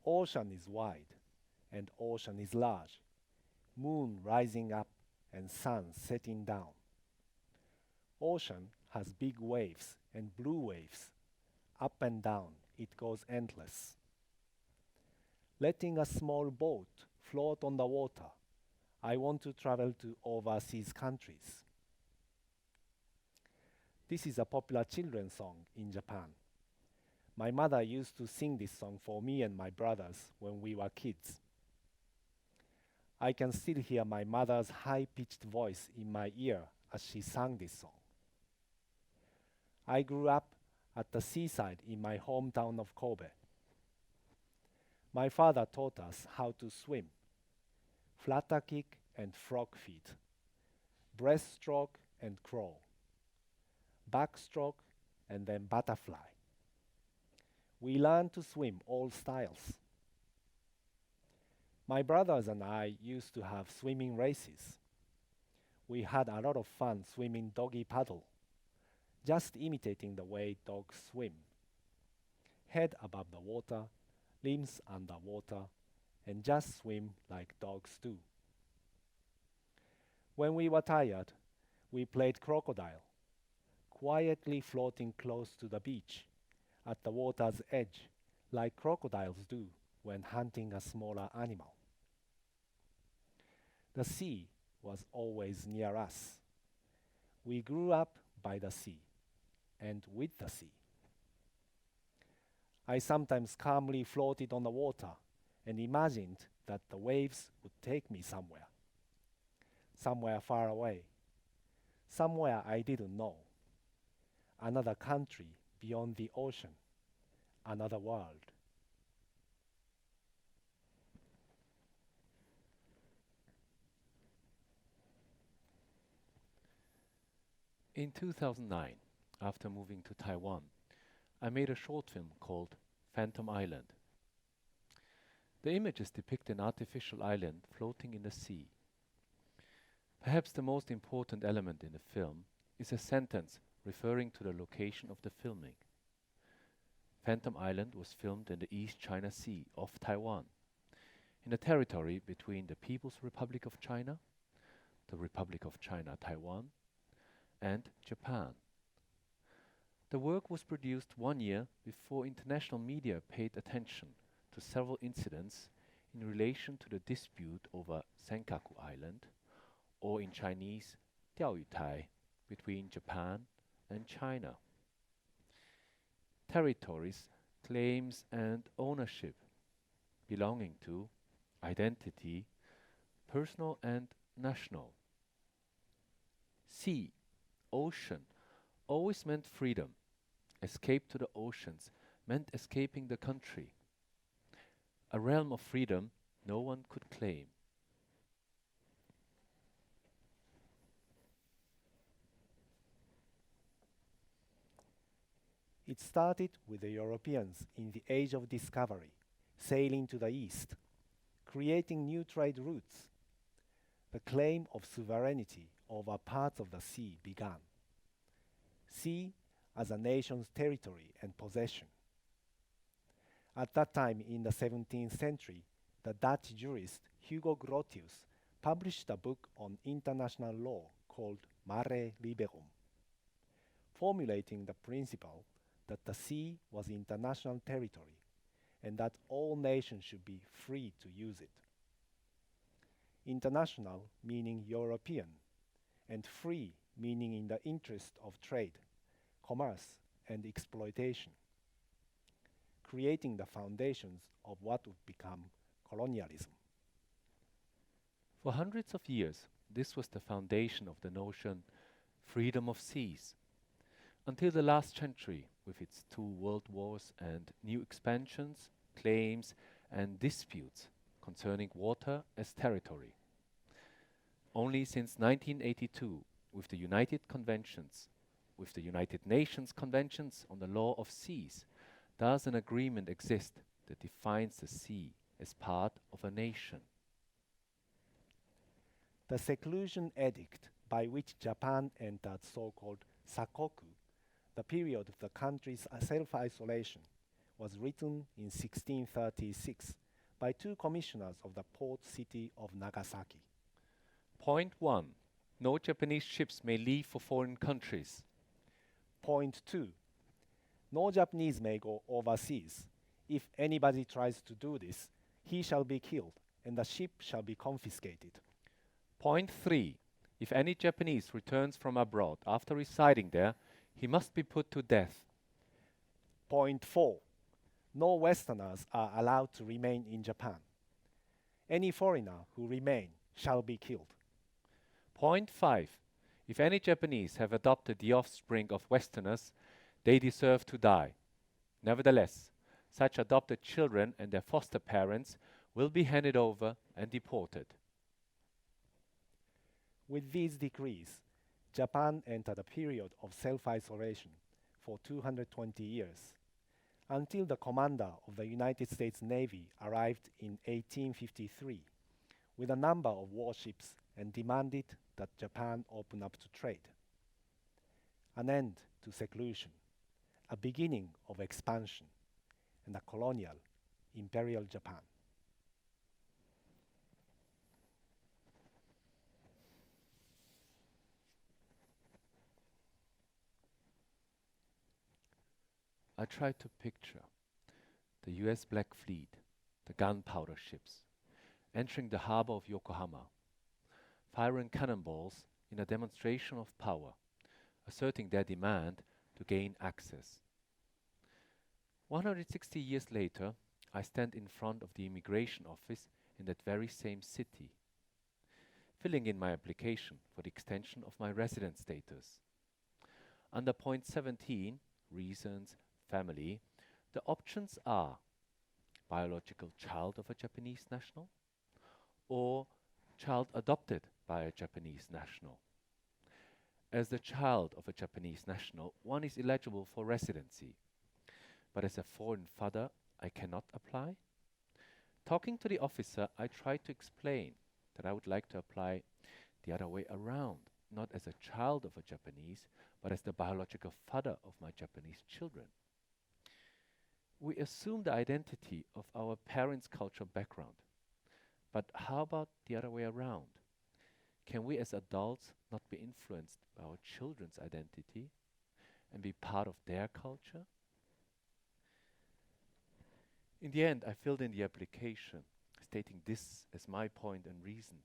Ocean is wide, and ocean is large, moon rising up and sun setting down. Ocean has big waves and blue waves. Up and down, it goes endless. Letting a small boat float on the water, I want to travel to overseas countries. This is a popular children's song in Japan. My mother used to sing this song for me and my brothers when we were kids. I can still hear my mother's high pitched voice in my ear as she sang this song. I grew up at the seaside in my hometown of Kobe. My father taught us how to swim, flutter kick and frog feet, breaststroke and crawl, backstroke and then butterfly. We learned to swim all styles. My brothers and I used to have swimming races. We had a lot of fun swimming doggy paddle, just imitating the way dogs swim. Head above the water, limbs underwater, and just swim like dogs do. When we were tired, we played crocodile, quietly floating close to the beach, at the water's edge, like crocodiles do when hunting a smaller animal. The sea was always near us. We grew up by the sea and with the sea. I sometimes calmly floated on the water and imagined that the waves would take me somewhere, somewhere far away, somewhere I didn't know, another country beyond the ocean, another world. In 2009, after moving to Taiwan, I made a short film called Phantom Island. The images depict an artificial island floating in the sea. Perhaps the most important element in the film is a sentence referring to the location of the filming. Phantom Island was filmed in the East China Sea off Taiwan, in the territory between the People's Republic of China, the Republic of China Taiwan, and Japan. The work was produced 1 year before international media paid attention to several incidents in relation to the dispute over Senkaku Island, or in Chinese, Diaoyutai, between Japan and China. Territories, claims and ownership, belonging to, identity, personal and national. Sea, ocean, always meant freedom. Escape to the oceans meant escaping the country. A realm of freedom no one could claim. It started with the Europeans in the age of discovery, sailing to the east, creating new trade routes. The claim of sovereignty over parts of the sea began. Sea as a nation's territory and possession. At that time in the 17th century, the Dutch jurist Hugo Grotius published a book on international law called Mare Liberum, formulating the principle that the sea was international territory and that all nations should be free to use it. International meaning European, and free meaning in the interest of trade, commerce, and exploitation, creating the foundations of what would become colonialism. For hundreds of years, this was the foundation of the notion freedom of seas, until the last century, with its 2 world wars and new expansions, claims, and disputes concerning water as territory. Only since 1982, with the with the United Nations Conventions on the Law of Seas, does an agreement exist that defines the sea as part of a nation. The seclusion edict by which Japan entered so-called sakoku, the period of the country's self-isolation, was written in 1636 by two commissioners of the port city of Nagasaki. Point 1. No Japanese ships may leave for foreign countries. Point 2. No Japanese may go overseas. If anybody tries to do this, he shall be killed, and the ship shall be confiscated. Point 3. If any Japanese returns from abroad after residing there, he must be put to death. Point 4. No Westerners are allowed to remain in Japan. Any foreigner who remain shall be killed. Point 5. If any Japanese have adopted the offspring of Westerners, they deserve to die. Nevertheless, such adopted children and their foster parents will be handed over and deported. With these decrees, Japan entered a period of self-isolation for 220 years, until the commander of the United States Navy arrived in 1853 with a number of warships and demanded that Japan open up to trade. An end to seclusion, a beginning of expansion, and a colonial, imperial Japan. I tried to picture the US Black Fleet, the gunpowder ships, entering the harbor of Yokohama, firing cannonballs in a demonstration of power, asserting their demand to gain access. 160 years later, I stand in front of the immigration office in that very same city, filling in my application for the extension of my resident status. Under point 17, reasons, family, the options are biological child of a Japanese national or child adopted by a Japanese national. As the child of a Japanese national, one is eligible for residency, but as a foreign father, I cannot apply. Talking to the officer, I tried to explain that I would like to apply the other way around, not as a child of a Japanese, but as the biological father of my Japanese children. We assume the identity of our parents' cultural background. But how about the other way around? Can we as adults not be influenced by our children's identity and be part of their culture? In the end, I filled in the application, stating this as my point and reason.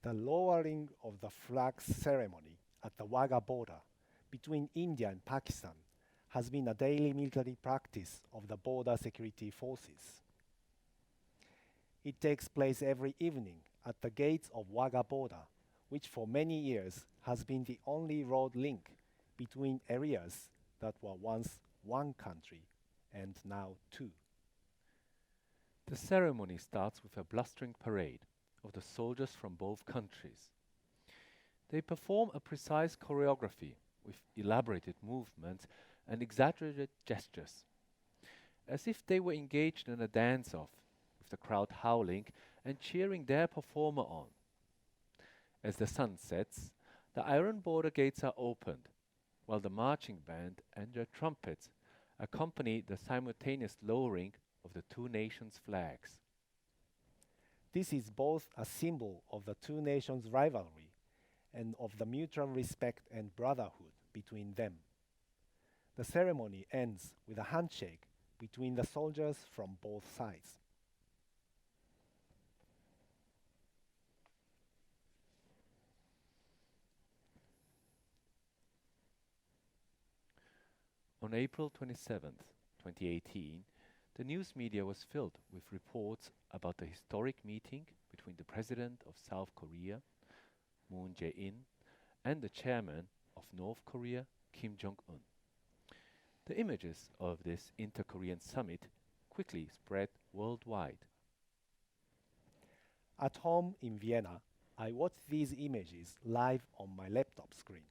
The lowering of the flag ceremony at the Wagah border between India and Pakistan has been a daily military practice of the border security forces. It takes place every evening at the gates of Wagah border, which for many years has been the only road link between areas that were once one country and now two. The ceremony starts with a blustering parade of the soldiers from both countries. They perform a precise choreography with elaborated movements and exaggerated gestures, as if they were engaged in a dance-off, with the crowd howling and cheering their performer on. As the sun sets, the iron border gates are opened, while the marching band and their trumpets accompany the simultaneous lowering of the two nations' flags. This is both a symbol of the two nations' rivalry and of the mutual respect and brotherhood between them. The ceremony ends with a handshake between the soldiers from both sides. On April 27th, 2018, the news media was filled with reports about the historic meeting between the president of South Korea, Moon Jae-in, and the chairman of North Korea, Kim Jong-un. The images of this inter-Korean summit quickly spread worldwide. At home in Vienna, I watched these images live on my laptop screen.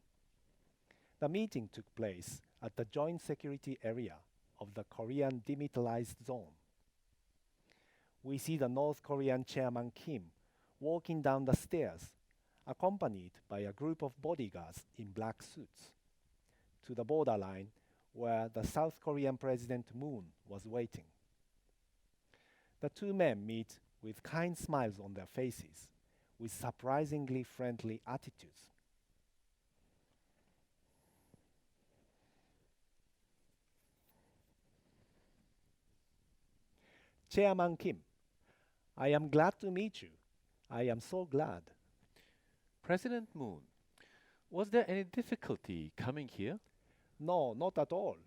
The meeting took place at the joint security area of the Korean demilitarized zone. We see the North Korean chairman Kim walking down the stairs, accompanied by a group of bodyguards in black suits, to the borderline where the South Korean President Moon was waiting. The two men meet with kind smiles on their faces, with surprisingly friendly attitudes. Chairman Kim, I am glad to meet you. I am so glad. President Moon, was there any difficulty coming here? No, not at all.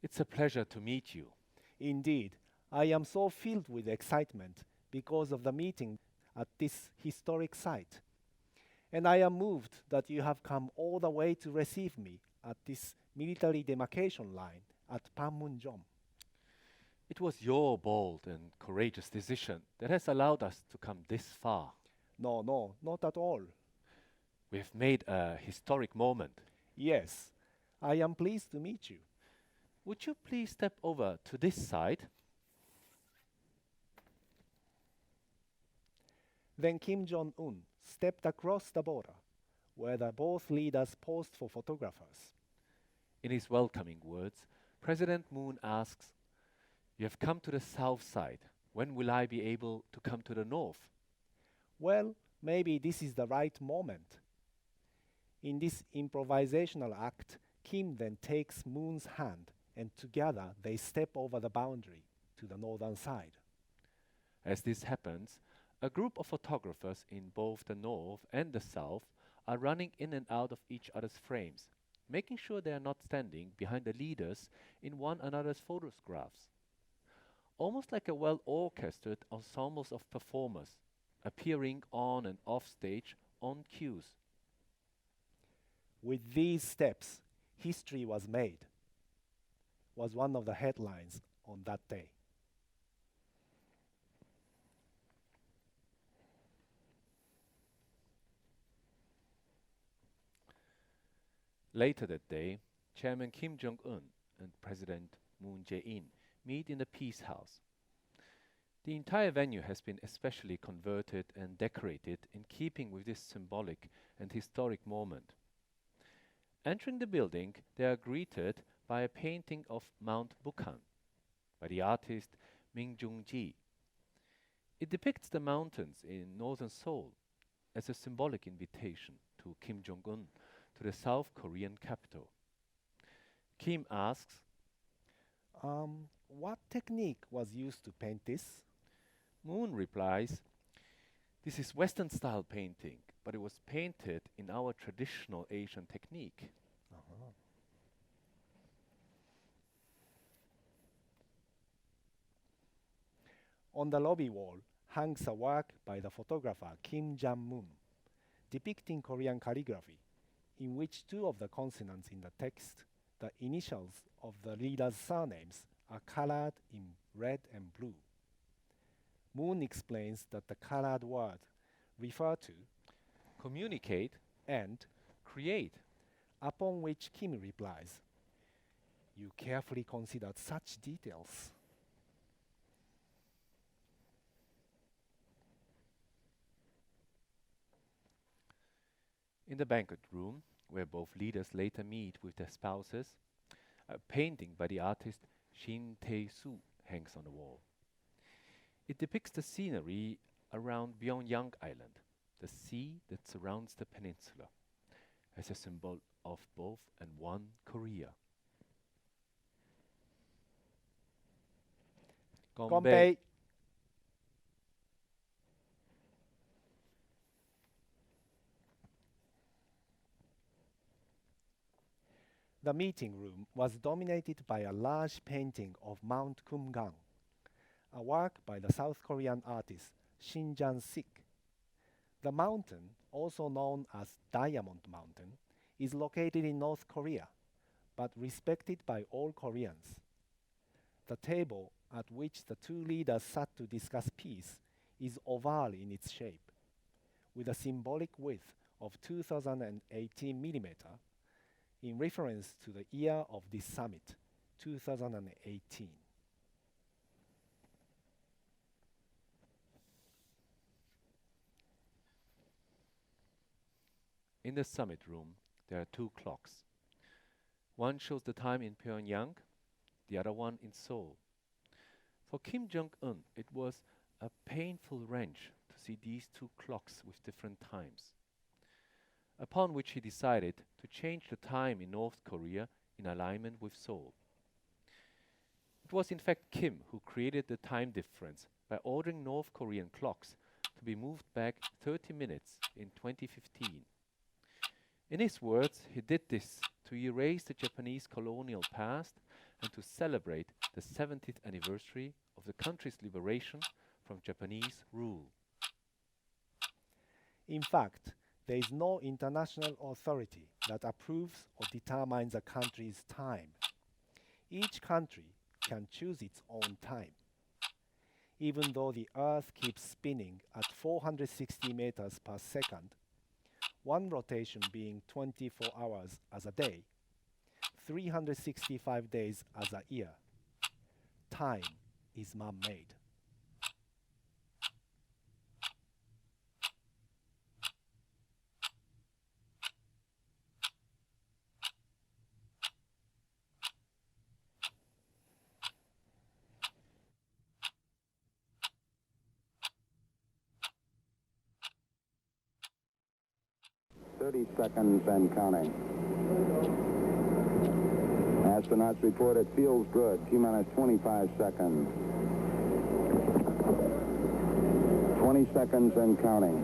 It's a pleasure to meet you. Indeed, I am so filled with excitement because of the meeting at this historic site. And I am moved that you have come all the way to receive me at this military demarcation line at Panmunjom. It was your bold and courageous decision that has allowed us to come this far. No, not at all. We have made a historic moment. Yes, I am pleased to meet you. Would you please step over to this side? Then Kim Jong-un stepped across the border, where the both leaders posed for photographers. In his welcoming words, President Moon asks, "You have come to the south side. When will I be able to come to the north?" Well, maybe this is the right moment. In this improvisational act, Kim then takes Moon's hand, and together they step over the boundary to the northern side. As this happens, a group of photographers in both the north and the south are running in and out of each other's frames, making sure they are not standing behind the leaders in one another's photographs. Almost like a well-orchestrated ensembles of performers appearing on and off stage on cues. With these steps, history was made, was one of the headlines on that day. Later that day, Chairman Kim Jong-un and President Moon Jae-in meet in the Peace House. The entire venue has been especially converted and decorated in keeping with this symbolic and historic moment. Entering the building, they are greeted by a painting of Mount Bukhan by the artist Min Jung-ji. It depicts the mountains in northern Seoul as a symbolic invitation to Kim Jong-un to the South Korean capital. Kim asks, What technique was used to paint this? Moon replies, "This is Western style painting, but it was painted in our traditional Asian technique." Uh-huh. On the lobby wall hangs a work by the photographer Kim Jang-moon, depicting Korean calligraphy, in which two of the consonants in the text, the initials of the leaders' surnames, are colored in red and blue. Moon explains that the colored words refer to Communicate, and, create. upon which Kim replies, "You carefully considered such details." In the banquet room, where both leaders later meet with their spouses, a painting by the artist Shin Tae-soo hangs on the wall. It depicts the scenery around Junyang Island, the sea that surrounds the peninsula, as a symbol of both and one Korea. Gonpei. The meeting room was dominated by a large painting of Mount Kumgang, a work by the South Korean artist Sik. The mountain, also known as Diamond Mountain, is located in North Korea, but respected by all Koreans. The table at which the two leaders sat to discuss peace is oval in its shape, with a symbolic width of 2018 millimeter in reference to the year of this summit, 2018. In the summit room, there are two clocks. One shows the time in Pyongyang, the other one in Seoul. For Kim Jong-un, it was a painful wrench to see these two clocks with different times, upon which he decided to change the time in North Korea in alignment with Seoul. It was in fact Kim who created the time difference by ordering North Korean clocks to be moved back 30 minutes in 2015. In his words, he did this to erase the Japanese colonial past and to celebrate the 70th anniversary of the country's liberation from Japanese rule. In fact, there is no international authority that approves or determines a country's time. Each country can choose its own time. Even though the Earth keeps spinning at 460 meters per second, one rotation being 24 hours as a day, 365 days as a year, time is man-made. Seconds and counting. Astronauts report it feels good. T-minus 25 seconds. 20 seconds and counting.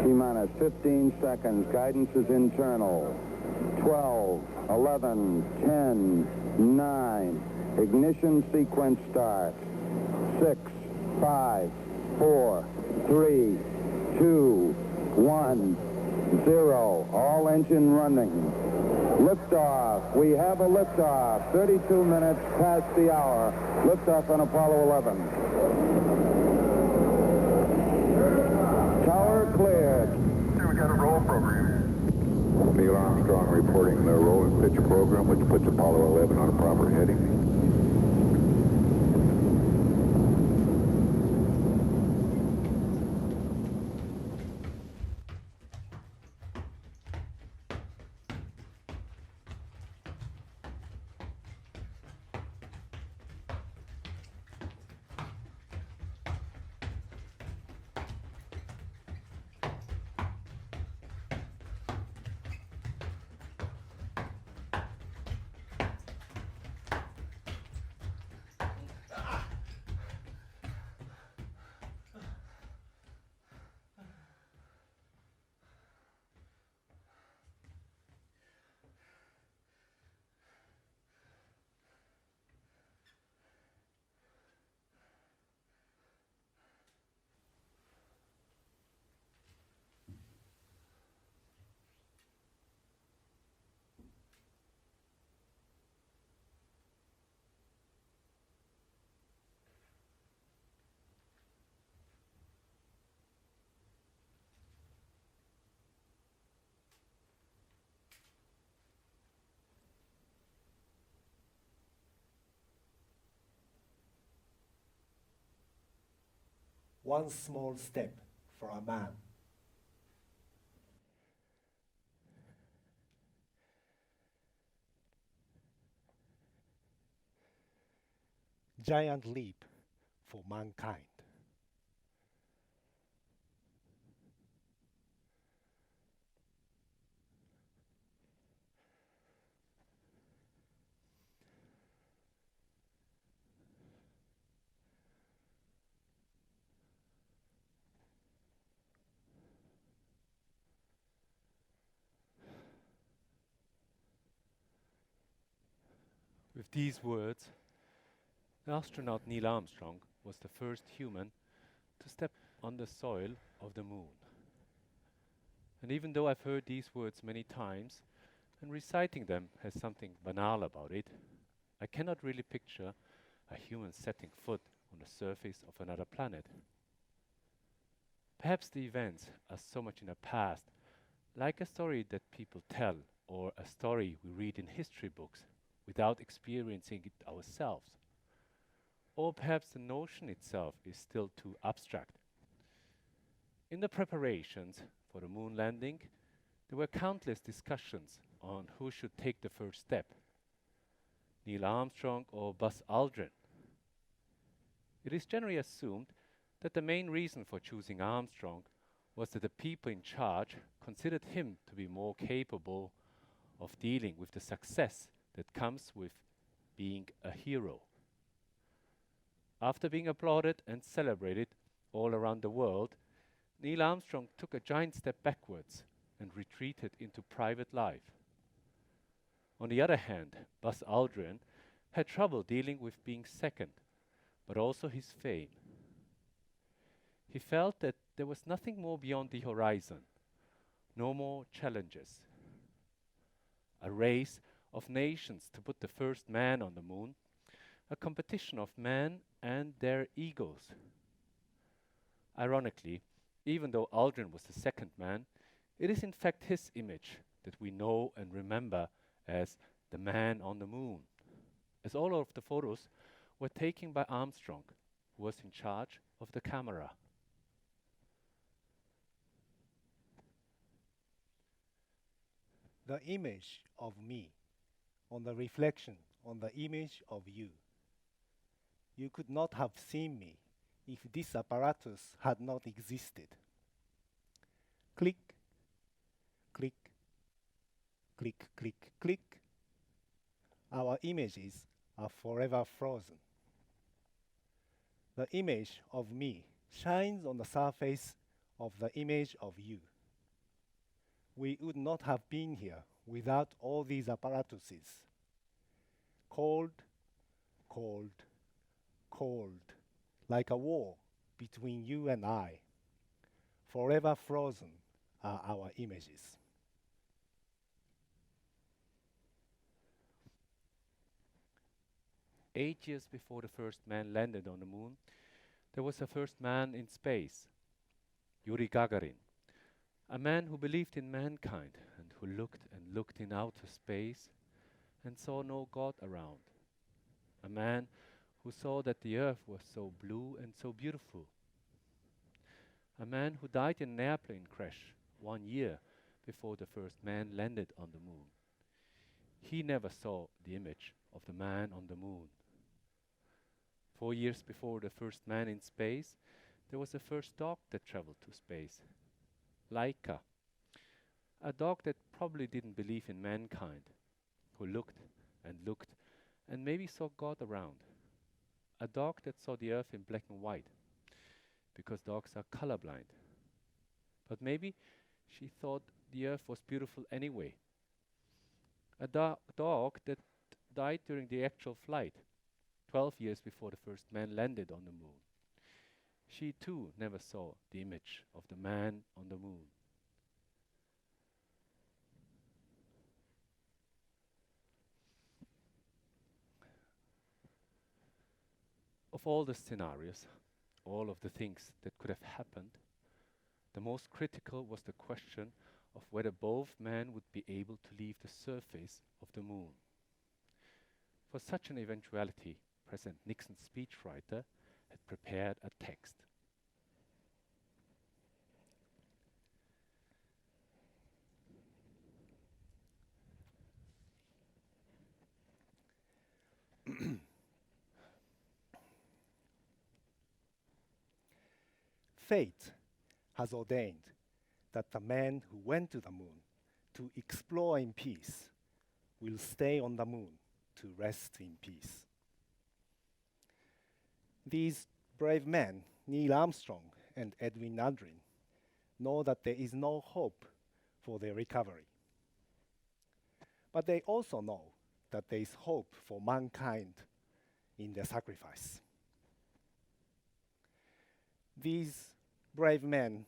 T-minus 15 seconds. Guidance is internal. 12, 11, 10, 9. Ignition sequence starts. 6, 5, 4, 3, 2, 1, 0. All engine running. Liftoff. We have a liftoff. 32 minutes past the hour. Liftoff on Apollo 11. Tower cleared. We got a roll program. Neil Armstrong reporting the roll and pitch program, which puts Apollo 11 on a proper heading. One small step for a man. Giant leap for mankind. With these words, the astronaut Neil Armstrong was the first human to step on the soil of the moon. And even though I've heard these words many times, and reciting them has something banal about it, I cannot really picture a human setting foot on the surface of another planet. Perhaps the events are so much in the past, like a story that people tell or a story we read in history books without experiencing it ourselves. Or perhaps the notion itself is still too abstract. In the preparations for the moon landing, there were countless discussions on who should take the first step, Neil Armstrong or Buzz Aldrin. It is generally assumed that the main reason for choosing Armstrong was that the people in charge considered him to be more capable of dealing with the success that comes with being a hero. After being applauded and celebrated all around the world, Neil Armstrong took a giant step backwards and retreated into private life. On the other hand, Buzz Aldrin had trouble dealing with being second, but also his fame. He felt that there was nothing more beyond the horizon, no more challenges. A race of nations to put the first man on the moon, a competition of men and their egos. Ironically, even though Aldrin was the second man, it is in fact his image that we know and remember as the man on the moon, as all of the photos were taken by Armstrong, who was in charge of the camera. The image of me on the reflection on the image of you. You could not have seen me if this apparatus had not existed. Click, click, click, click, click. Our images are forever frozen. The image of me shines on the surface of the image of you. We would not have been here without all these apparatuses. Cold, cold, cold, like a wall between you and I. Forever frozen are our images. "8 years before the first man landed on the moon, there was a first man in space, Yuri Gagarin, a man who believed in mankind and who looked and looked in outer space and saw no God around. A man who saw that the earth was so blue and so beautiful. A man who died in an airplane crash 1 year before the first man landed on the moon. He never saw the image of the man on the moon. 4 years before the first man in space, there was a first dog that traveled to space, Laika, a dog that probably didn't believe in mankind, who looked and maybe saw God around. A dog that saw the earth in black and white, because dogs are colorblind. But maybe she thought the earth was beautiful anyway. A dog that died during the actual flight, 12 years before the first man landed on the moon. She too never saw the image of the man on the moon. Of all the scenarios, all of the things that could have happened, the most critical was the question of whether both men would be able to leave the surface of the moon. For such an eventuality, President Nixon's speechwriter had prepared a text. Fate has ordained that the man who went to the moon to explore in peace will stay on the moon to rest in peace. These brave men, Neil Armstrong and Edwin Aldrin, know that there is no hope for their recovery. But they also know that there is hope for mankind in their sacrifice. These brave men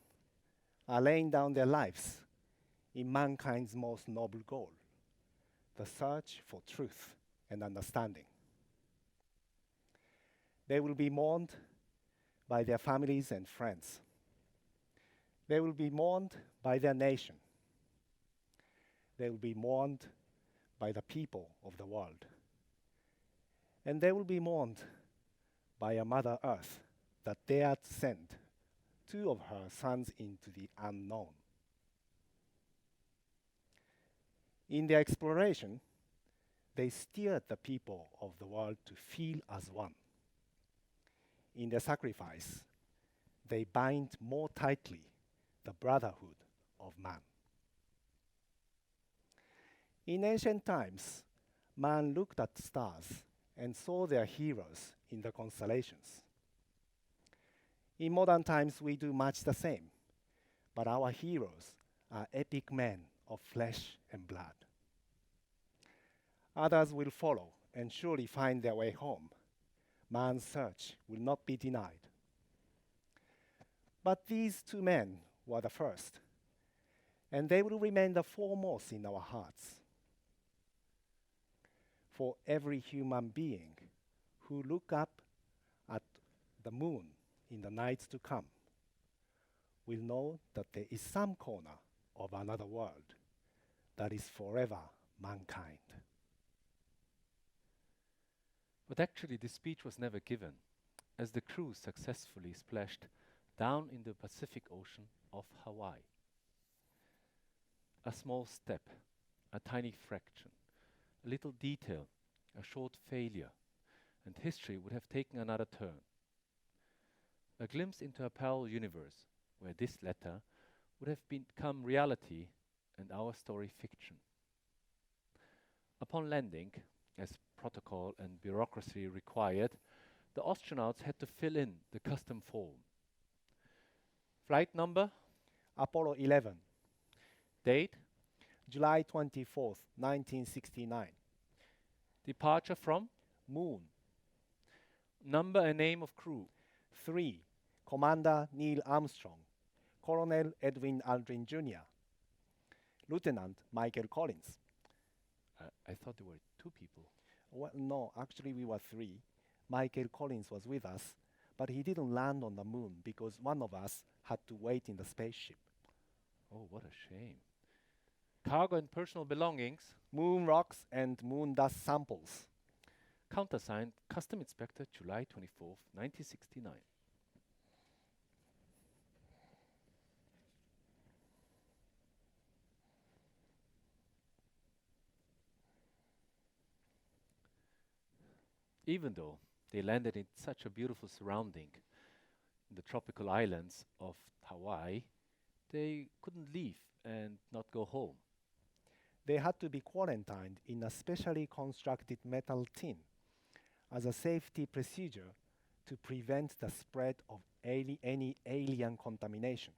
are laying down their lives in mankind's most noble goal, the search for truth and understanding. They will be mourned by their families and friends. They will be mourned by their nation. They will be mourned by the people of the world. And they will be mourned by a Mother Earth that dared send two of her sons into the unknown. In their exploration, they steered the people of the world to feel as one. In their sacrifice, they bind more tightly the brotherhood of man. In ancient times, man looked at stars and saw their heroes in the constellations. In modern times, we do much the same, but our heroes are epic men of flesh and blood. Others will follow and surely find their way home. Man's search will not be denied. But these two men were the first, and they will remain the foremost in our hearts. For every human being who look up at the moon in the nights to come will know that there is some corner of another world that is forever mankind. But actually, this speech was never given, as the crew successfully splashed down in the Pacific Ocean off Hawaii. A small step, a tiny fraction, a little detail, a short failure, and history would have taken another turn. A glimpse into a parallel universe where this letter would have become reality and our story fiction. Upon landing, as protocol and bureaucracy required, the astronauts had to fill in the custom form. Flight number, Apollo 11, date, July 24th, 1969. departure from, Moon. number and name of crew, 3. Commander Neil Armstrong, Colonel Edwin Aldrin Jr., Lieutenant Michael Collins. I thought there were two people. Well, no, actually we were 3. Michael Collins was with us, but he didn't land on the moon because one of us had to wait in the spaceship. Oh, what a shame. Cargo and personal belongings, Moon rocks and moon dust samples. countersigned, Custom Inspector, July 24th, 1969. Even though they landed in such a beautiful surrounding, in the tropical islands of Hawaii, they couldn't leave and not go home. They had to be quarantined in a specially constructed metal tin as a safety procedure to prevent the spread of any alien contamination.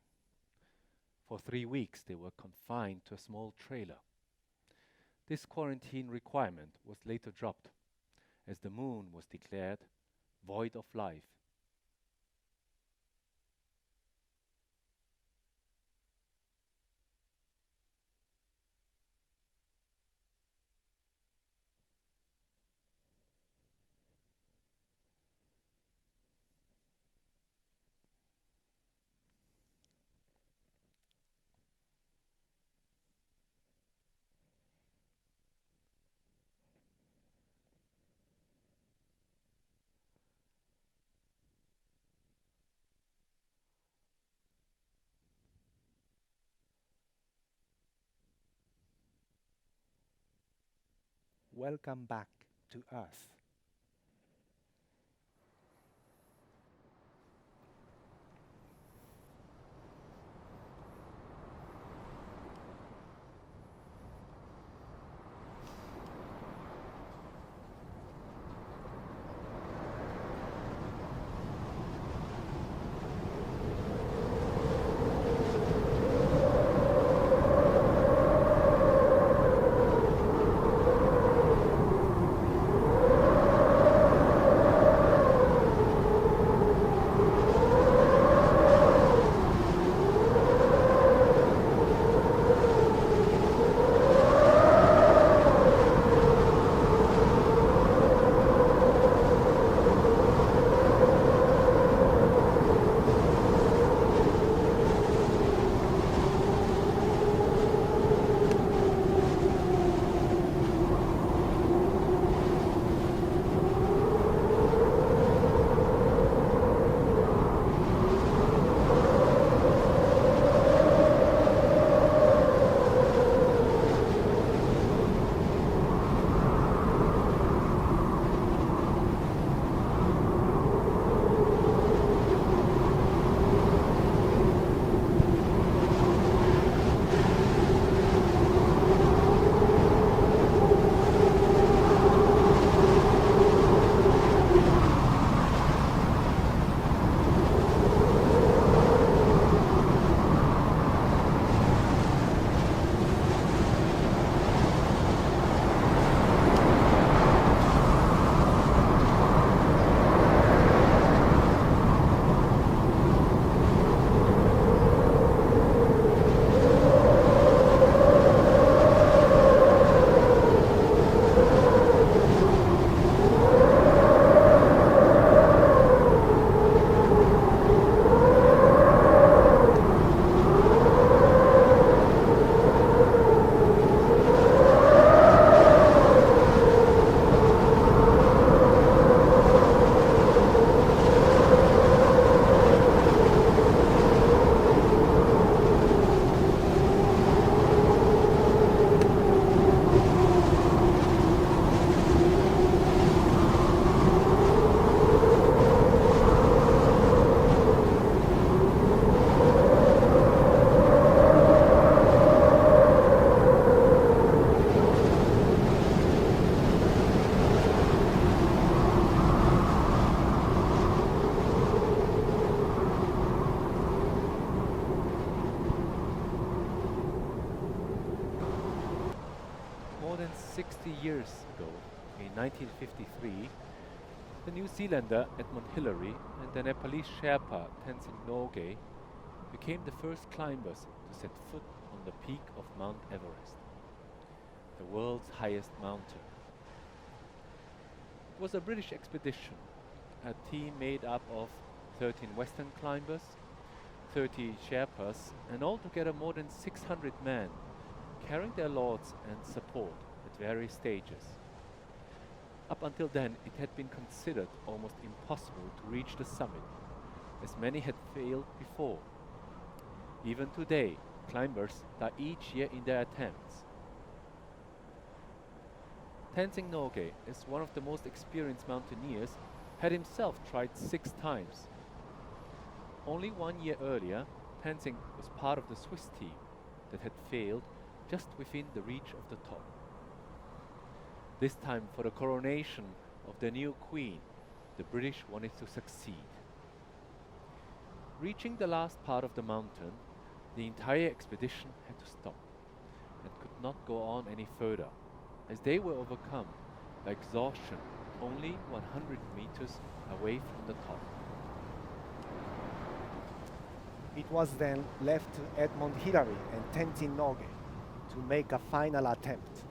For 3 weeks, they were confined to a small trailer. This quarantine requirement was later dropped, as the moon was declared void of life. Welcome back to Earth. 60 years ago, in 1953, the New Zealander Edmund Hillary and the Nepalese Sherpa Tenzing Norgay became the first climbers to set foot on the peak of Mount Everest, the world's highest mountain. It was a British expedition, a team made up of 13 Western climbers, 30 Sherpas, and altogether more than 600 men, carrying their loads and support at various stages. Up until then, it had been considered almost impossible to reach the summit, as many had failed before. Even today, climbers die each year in their attempts. Tenzing Norgay, as one of the most experienced mountaineers, had himself tried 6 times. Only 1 year earlier, Tenzing was part of the Swiss team that had failed just within the reach of the top. This time, for the coronation of the new queen, the British wanted to succeed. Reaching the last part of the mountain, the entire expedition had to stop and could not go on any further, as they were overcome by exhaustion only 100 meters away from the top. It was then left to Edmund Hillary and Tenzing Norgay to make a final attempt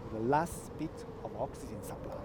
with the last bit of oxygen supply.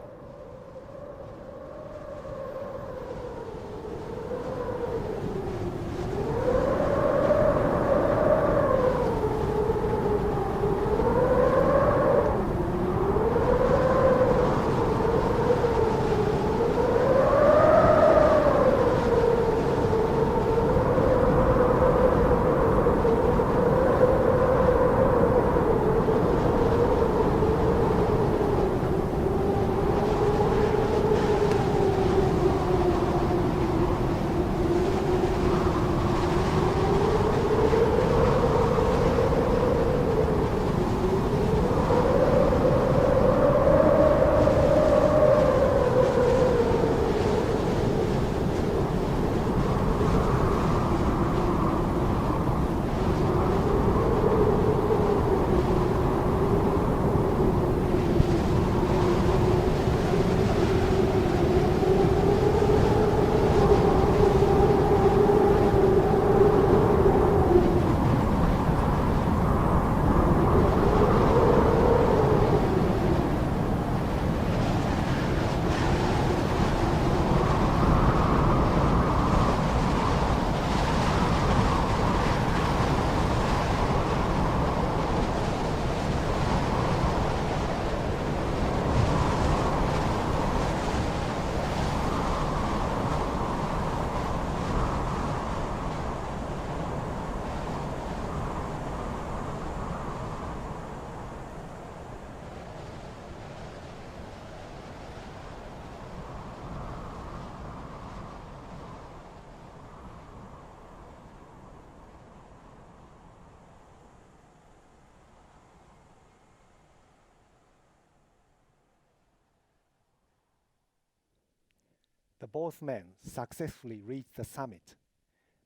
The both men successfully reached the summit,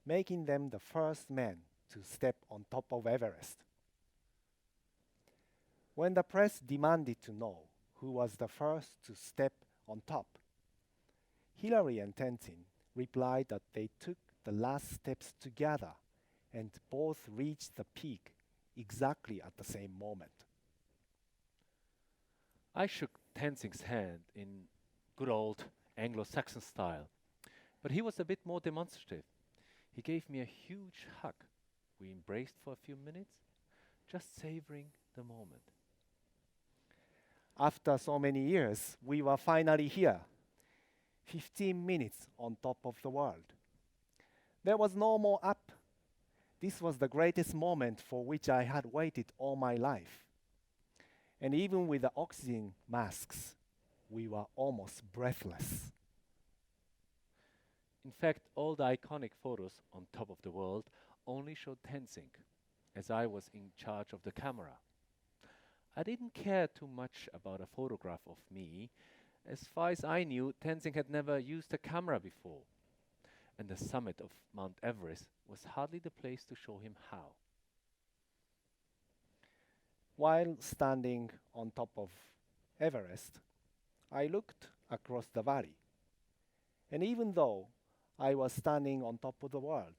making them the first men to step on top of Everest. When the press demanded to know who was the first to step on top, Hillary and Tenzing replied that they took the last steps together and both reached the peak exactly at the same moment. I shook Tenzing's hand in good old Anglo-Saxon style, but he was a bit more demonstrative. He gave me a huge hug. We embraced for a few minutes, just savoring the moment. After so many years, we were finally here, 15 minutes on top of the world. There was no more up. This was the greatest moment for which I had waited all my life. And even with the oxygen masks, we were almost breathless. In fact, all the iconic photos on top of the world only showed Tenzing, as I was in charge of the camera. I didn't care too much about a photograph of me. As far as I knew, Tenzing had never used a camera before, and the summit of Mount Everest was hardly the place to show him how. While standing on top of Everest, I looked across the valley. And even though I was standing on top of the world,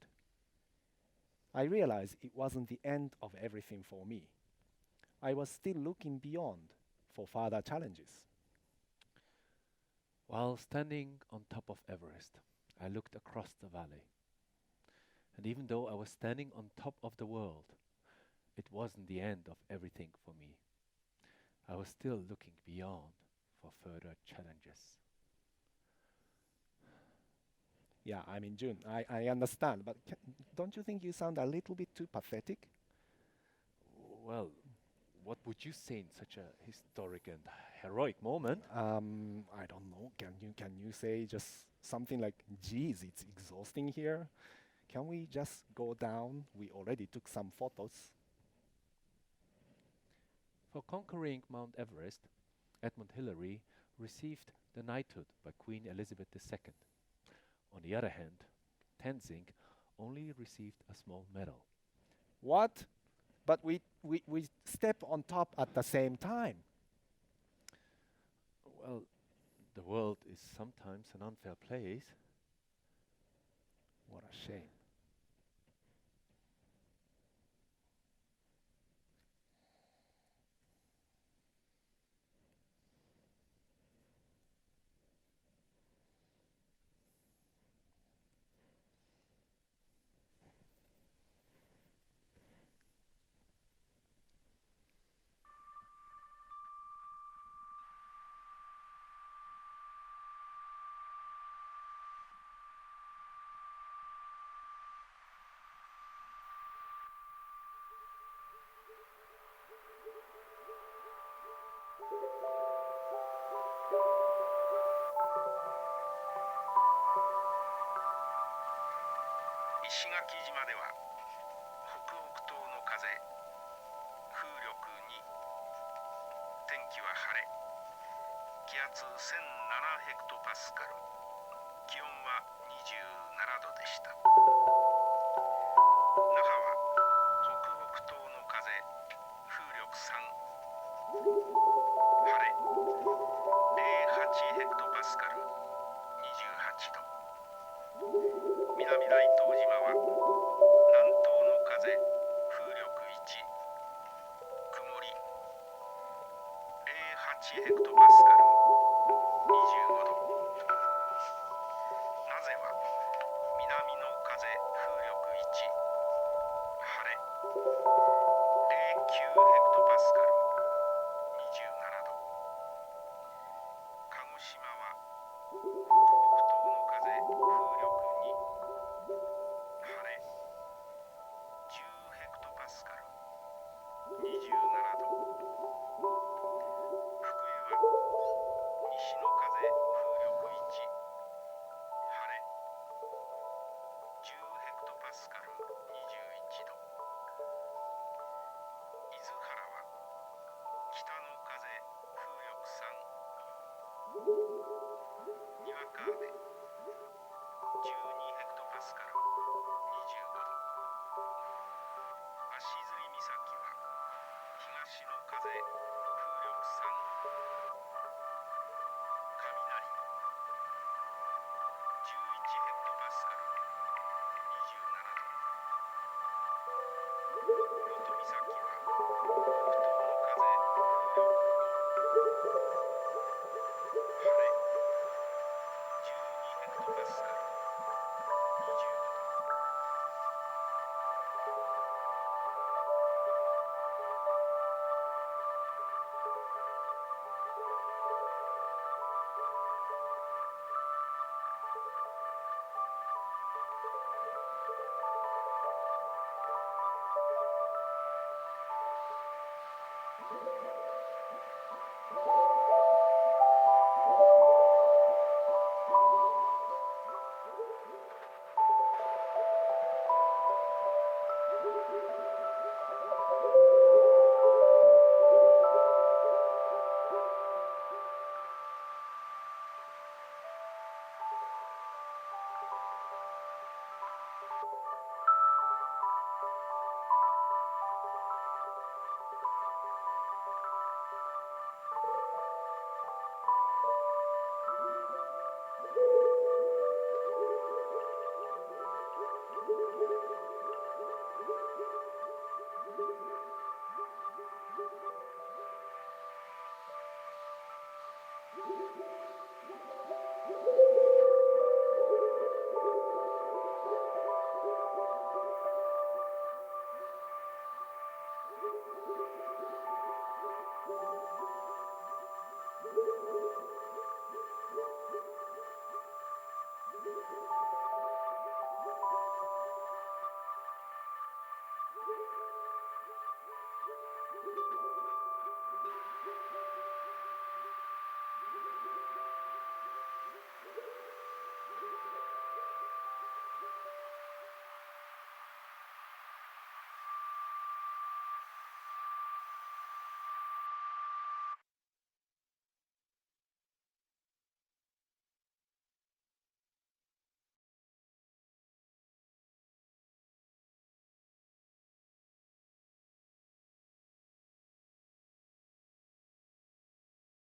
I realized it wasn't the end of everything for me. I was still looking beyond for further challenges. While standing on top of Everest, I looked across the valley. And even though I was standing on top of the world, it wasn't the end of everything for me. I was still looking beyond for further challenges. Yeah, I mean, June, I understand, but don't you think you sound a little bit too pathetic? Well, what would you say in such a historic and heroic moment? I don't know. Can you say just something like, geez, it's exhausting here? Can we just go down? We already took some photos. For conquering Mount Everest, Edmund Hillary received the knighthood by Queen Elizabeth II. On the other hand, Tenzing only received a small medal. What? But we step on top at the same time. Well, the world is sometimes an unfair place. What a shame.